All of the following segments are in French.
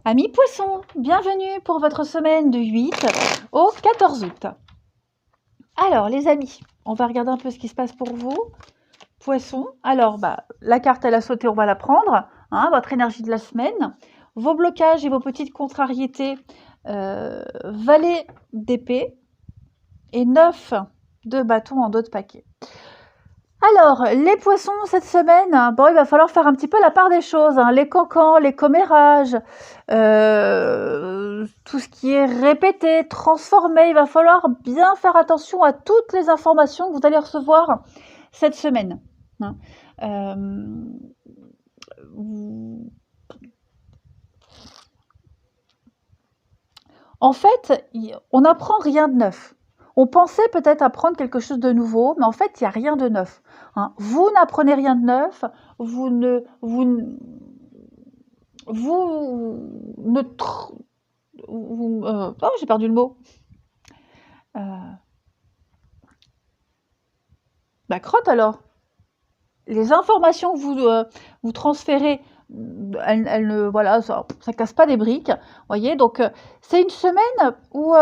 Amis poissons, bienvenue pour votre semaine du 8 au 14 août. Alors les amis, on va regarder un peu ce qui se passe pour vous. Poissons, alors la carte elle a sauté, on va la prendre. Votre énergie de la semaine, vos blocages et vos petites contrariétés, valet d'épée et 9 de bâton en dos de paquet. Alors, les poissons, cette semaine, il va falloir faire un petit peu la part des choses. Les cancans, les commérages, tout ce qui est répété, transformé, il va falloir bien faire attention à toutes les informations que vous allez recevoir cette semaine. En fait, on n'apprend rien de neuf. On pensait peut-être apprendre quelque chose de nouveau, mais en fait, il n'y a rien de neuf. Vous n'apprenez rien de neuf, j'ai perdu le mot. Crotte alors. Les informations que vous transférez, voilà, ça casse pas des briques, voyez. Donc c'est une semaine où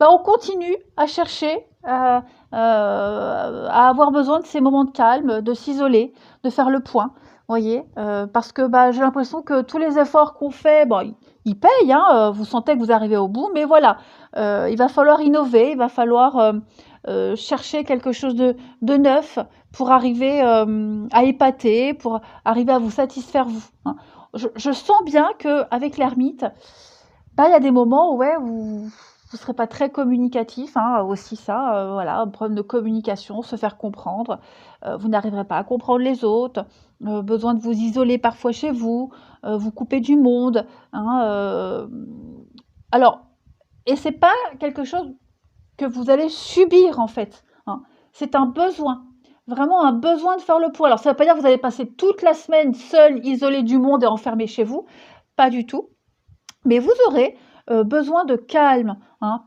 on continue à chercher, à avoir besoin de ces moments de calme, de s'isoler, de faire le point, voyez. Parce que j'ai l'impression que tous les efforts qu'on fait, ils payent, vous sentez que vous arrivez au bout, mais voilà, il va falloir innover, il va falloir chercher quelque chose de neuf pour arriver à épater, pour arriver à vous satisfaire vous. Je sens bien qu'avec l'ermite, il y a des moments où vous ne serez pas très communicatif, aussi ça, voilà, un problème de communication, se faire comprendre, vous n'arriverez pas à comprendre les autres, besoin de vous isoler parfois chez vous, vous couper du monde, alors, et c'est pas quelque chose que vous allez subir en fait, c'est un besoin. Vraiment un besoin de faire le point. Alors, ça ne veut pas dire que vous allez passer toute la semaine seul, isolé du monde et enfermé chez vous. Pas du tout. Mais vous aurez besoin de calme.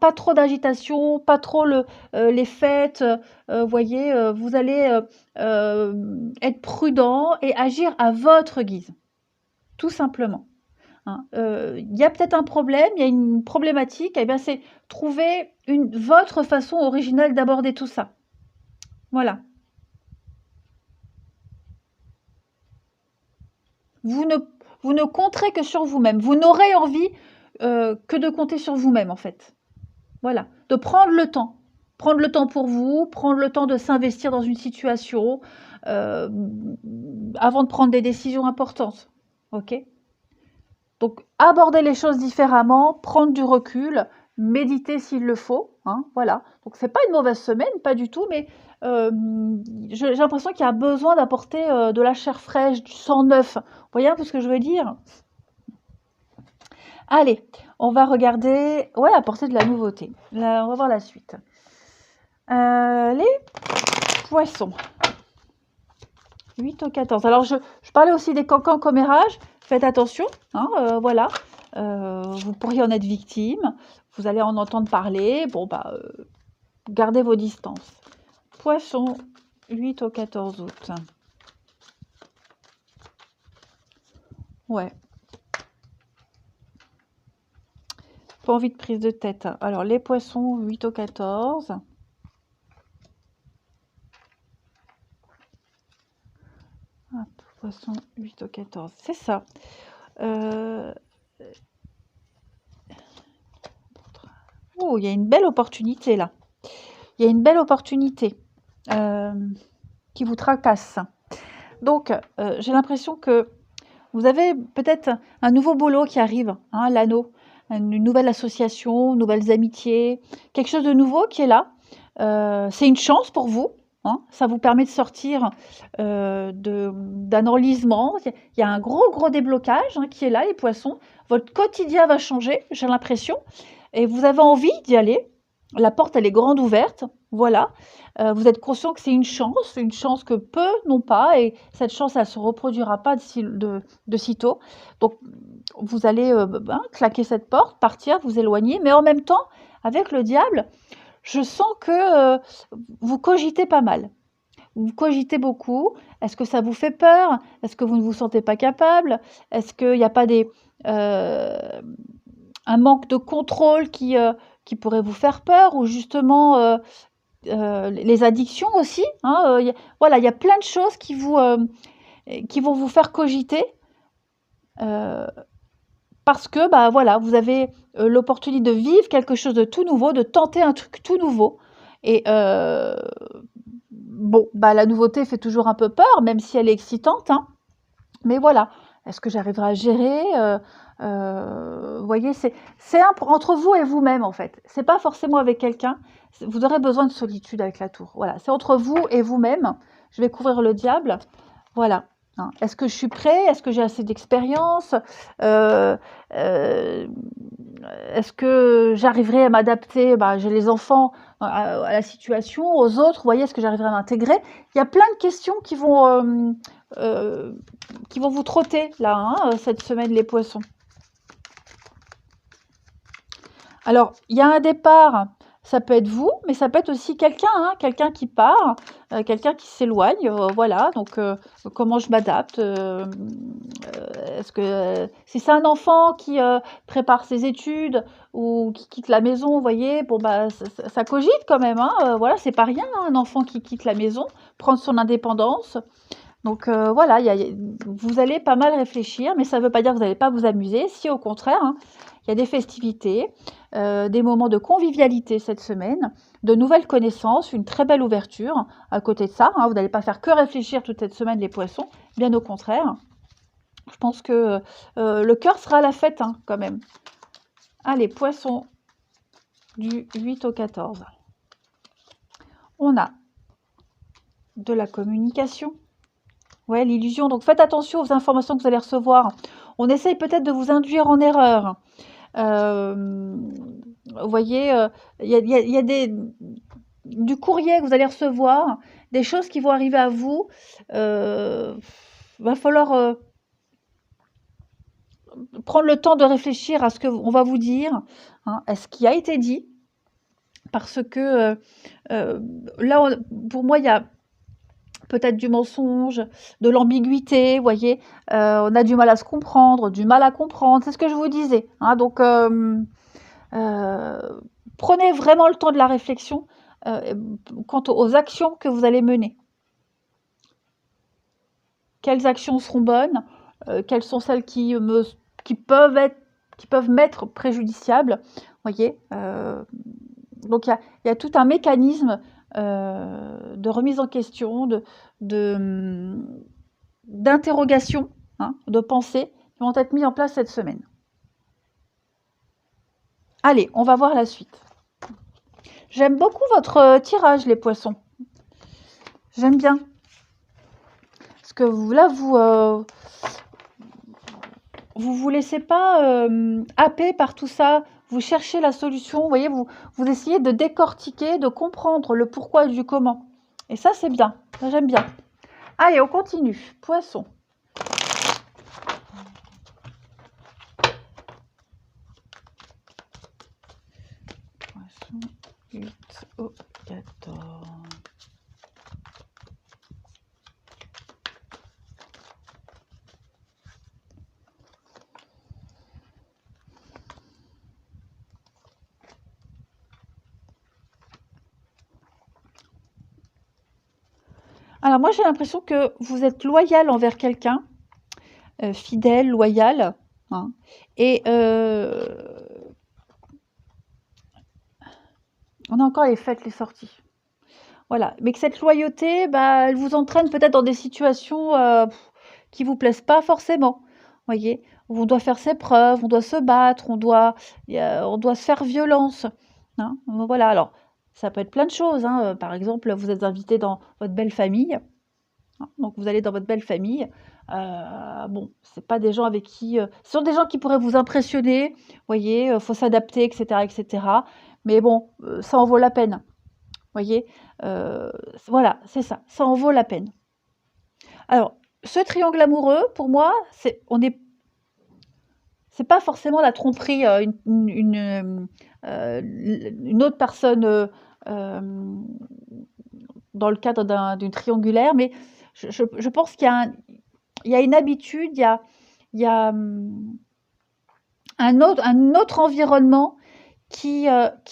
Pas trop d'agitation, pas trop les fêtes. Voyez, vous allez être prudent et agir à votre guise. Tout simplement. Il y a peut-être un problème, il y a une problématique. Eh bien, c'est trouver votre façon originale d'aborder tout ça. Voilà. Vous ne compterez que sur vous-même. Vous n'aurez envie que de compter sur vous-même, en fait. Voilà. De prendre le temps. Prendre le temps pour vous, prendre le temps de s'investir dans une situation avant de prendre des décisions importantes. OK ? Donc, aborder les choses différemment, prendre du recul, méditer s'il le faut. Voilà. Donc, c'est pas une mauvaise semaine, pas du tout, mais j'ai l'impression qu'il y a besoin d'apporter de la chair fraîche, du sang neuf. Vous voyez un peu ce que je veux dire? Allez, on va regarder... Ouais, apporter de la nouveauté. Là, on va voir la suite. Les poissons. 8 au 14. Alors, je parlais aussi des cancans commérages. Faites attention, voilà. Vous pourriez en être victime. Vous allez en entendre parler. Bon, gardez vos distances. Poissons, 8 au 14 août. Ouais. Pas envie de prise de tête. Alors, les poissons, 8 au 14. Poisson 8 au 14, c'est ça. Oh, il y a une belle opportunité là. Il y a une belle opportunité qui vous tracasse. Donc, j'ai l'impression que vous avez peut-être un nouveau boulot qui arrive, l'anneau, une nouvelle association, nouvelles amitiés, quelque chose de nouveau qui est là. C'est une chance pour vous. Ça vous permet de sortir d'un enlisement. Il y a un gros déblocage qui est là, les poissons. Votre quotidien va changer, j'ai l'impression. Et vous avez envie d'y aller. La porte, elle est grande ouverte. Voilà. Vous êtes conscient que c'est une chance que peu n'ont pas. Et cette chance, elle ne se reproduira pas de sitôt. Donc, vous allez claquer cette porte, partir, vous éloigner. Mais en même temps, avec le diable, je sens que vous cogitez pas mal. vous cogitez beaucoup. Est-ce que ça vous fait peur? Est-ce que vous ne vous sentez pas capable? Est-ce qu'il n'y a pas un manque de contrôle qui pourrait vous faire peur? Ou justement, les addictions aussi, hein, voilà, il y a plein de choses qui vont vous faire cogiter, heu, parce que, bah, voilà, vous avez, l'opportunité de vivre quelque chose de tout nouveau, de tenter un truc tout nouveau et bon, bah, la nouveauté fait toujours un peu peur, même si elle est excitante, hein, mais voilà. Est-ce que j'arriverai à gérer? Vous voyez, c'est entre vous et vous-même, en fait. C'est pas forcément avec quelqu'un. Vous aurez besoin de solitude avec la tour. Voilà, c'est entre vous et vous-même. Je vais couvrir le diable. Voilà. Hein. Est-ce que je suis prêt? Est-ce que j'ai assez d'expérience? Euh, euh, Est-ce que j'arriverai à m'adapter? Bah, j'ai les enfants à la situation, aux autres. Vous voyez, est-ce que j'arriverai à m'intégrer? Il y a plein de questions qui vont vous trotter là, hein, cette semaine, les poissons. Alors, il y a un départ, ça peut être vous, mais ça peut être aussi quelqu'un, hein, quelqu'un qui part, quelqu'un qui s'éloigne, voilà. Donc, comment je m'adapte? Est-ce que si c'est un enfant qui prépare ses études ou qui quitte la maison, vous voyez, bon bah ça cogite quand même, hein, voilà, c'est pas rien, hein, un enfant qui quitte la maison, prendre son indépendance. Donc voilà, vous allez pas mal réfléchir, mais ça ne veut pas dire que vous n'allez pas vous amuser. Si au contraire, hein, il y a des festivités, des moments de convivialité cette semaine, de nouvelles connaissances, une très belle ouverture. À côté de ça, hein, vous n'allez pas faire que réfléchir toute cette semaine les poissons, bien au contraire. Je pense que le cœur sera à la fête, hein, quand même. Allez, poissons du 8 au 14. On a de la communication. Ouais, l'illusion. Donc faites attention aux informations que vous allez recevoir. On essaye peut-être de vous induire en erreur. Vous voyez, il y a du courrier que vous allez recevoir, des choses qui vont arriver à vous. Va falloir prendre le temps de réfléchir à ce qu'on va vous dire, hein, à ce qui a été dit. Parce que là, pour moi, il y a peut-être du mensonge, de l'ambiguïté, vous voyez, on a du mal à se comprendre, du mal à comprendre, c'est ce que je vous disais, hein, donc prenez vraiment le temps de la réflexion quant aux actions que vous allez mener. Quelles actions seront bonnes? Quelles sont celles qui peuvent m'être préjudiciables? Vous voyez, donc il y a tout un mécanisme de remise en question, d'interrogation, hein, de pensée qui vont être mis en place cette semaine. Allez, on va voir la suite. J'aime beaucoup votre tirage, les poissons. J'aime bien. Parce que là, vous laissez pas happer par tout ça. Vous cherchez la solution. Vous voyez, vous essayez de décortiquer, de comprendre le pourquoi du comment. Et ça, c'est bien. Ça, j'aime bien. Allez, on continue. Poisson. Poisson 8 au 14. Alors moi, j'ai l'impression que vous êtes loyal envers quelqu'un, fidèle, loyal, hein, et on a encore les fêtes, les sorties. Voilà, mais que cette loyauté, bah, elle vous entraîne peut-être dans des situations qui vous plaisent pas forcément. Voyez, où on doit faire ses preuves, on doit se battre, on doit se faire violence. Hein. Voilà, alors ça peut être plein de choses. Hein. Par exemple, vous êtes invité dans votre belle famille. Hein. Donc vous allez dans votre belle famille. Bon, c'est pas des gens avec qui. Ce sont des gens qui pourraient vous impressionner. Voyez, faut s'adapter, etc., etc. Mais bon, ça en vaut la peine. Voyez, voilà, c'est ça, ça en vaut la peine. Alors, ce triangle amoureux, pour moi, c'est pas forcément la tromperie, une autre personne dans le cadre d'une triangulaire, mais je pense qu'il y a une habitude, il y a un autre environnement qui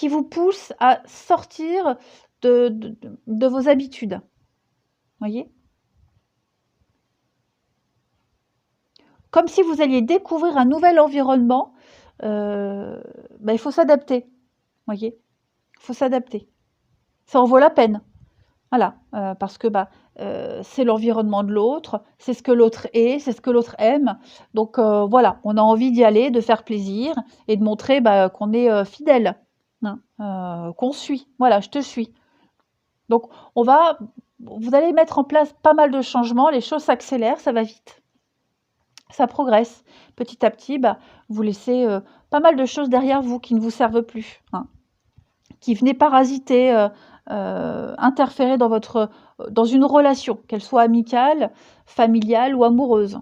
vous pousse à sortir de vos habitudes. Voyez? Comme si vous alliez découvrir un nouvel environnement, il faut s'adapter. Voyez? Il faut s'adapter. Ça en vaut la peine. Voilà, parce que c'est l'environnement de l'autre, c'est ce que l'autre est, c'est ce que l'autre aime. Donc voilà, on a envie d'y aller, de faire plaisir et de montrer qu'on est fidèle, hein, qu'on suit. Voilà, je te suis. Donc vous allez mettre en place pas mal de changements, les choses s'accélèrent, ça va vite. Ça progresse. Petit à petit, vous laissez pas mal de choses derrière vous qui ne vous servent plus, hein, qui venaient parasiter, interférer dans une relation, qu'elle soit amicale, familiale ou amoureuse.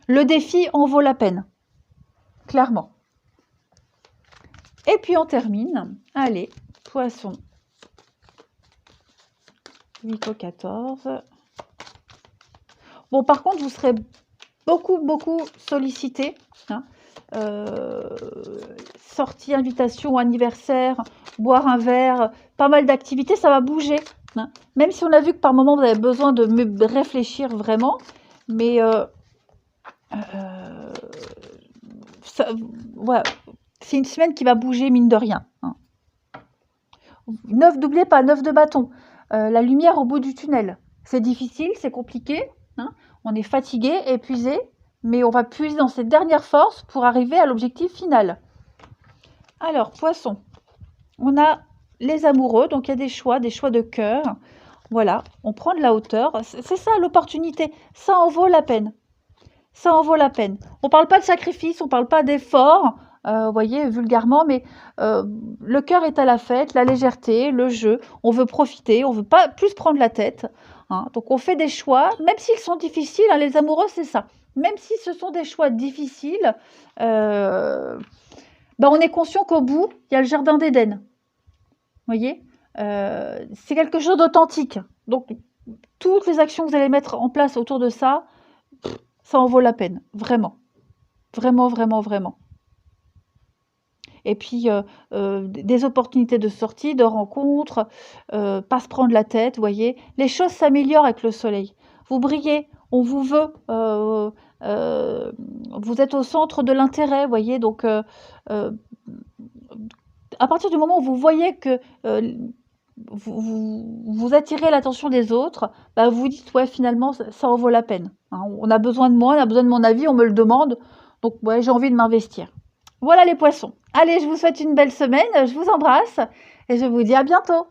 Le défi en vaut la peine, clairement. Et puis on termine. Allez, poisson. 8 au 14. Bon, par contre, vous serez beaucoup sollicité, hein. Sortie, invitation, anniversaire, boire un verre, pas mal d'activités, ça va bouger, hein. Même si on a vu que par moment vous avez besoin de réfléchir vraiment, mais voilà, c'est une semaine qui va bouger mine de rien, hein. N'oubliez pas, 9 de bâton, la lumière au bout du tunnel. C'est difficile, c'est compliqué, hein. On est fatigué, épuisé, mais on va puiser dans cette dernière force pour arriver à l'objectif final. Alors, poisson, on a les amoureux, donc il y a des choix de cœur. Voilà, on prend de la hauteur. C'est ça l'opportunité, ça en vaut la peine. Ça en vaut la peine. On ne parle pas de sacrifice, on ne parle pas d'effort, vous voyez, vulgairement, mais le cœur est à la fête, la légèreté, le jeu. On veut profiter, on ne veut pas plus prendre la tête, hein. Donc on fait des choix, même s'ils sont difficiles, hein, les amoureux, c'est ça. Même si ce sont des choix difficiles, on est conscient qu'au bout, il y a le jardin d'Éden. Vous voyez, c'est quelque chose d'authentique. Donc, toutes les actions que vous allez mettre en place autour de ça, ça en vaut la peine, vraiment. Vraiment, vraiment, vraiment. Et puis, des opportunités de sortie, de rencontres, pas se prendre la tête, vous voyez. Les choses s'améliorent avec le soleil. Vous brillez, on vous veut, vous êtes au centre de l'intérêt, vous voyez. Donc, à partir du moment où vous voyez que vous attirez l'attention des autres, vous vous dites, ouais, finalement, ça en vaut la peine, hein. On a besoin de moi, on a besoin de mon avis, on me le demande. Donc, ouais, j'ai envie de m'investir. Voilà les poissons. Allez, je vous souhaite une belle semaine, je vous embrasse et je vous dis à bientôt.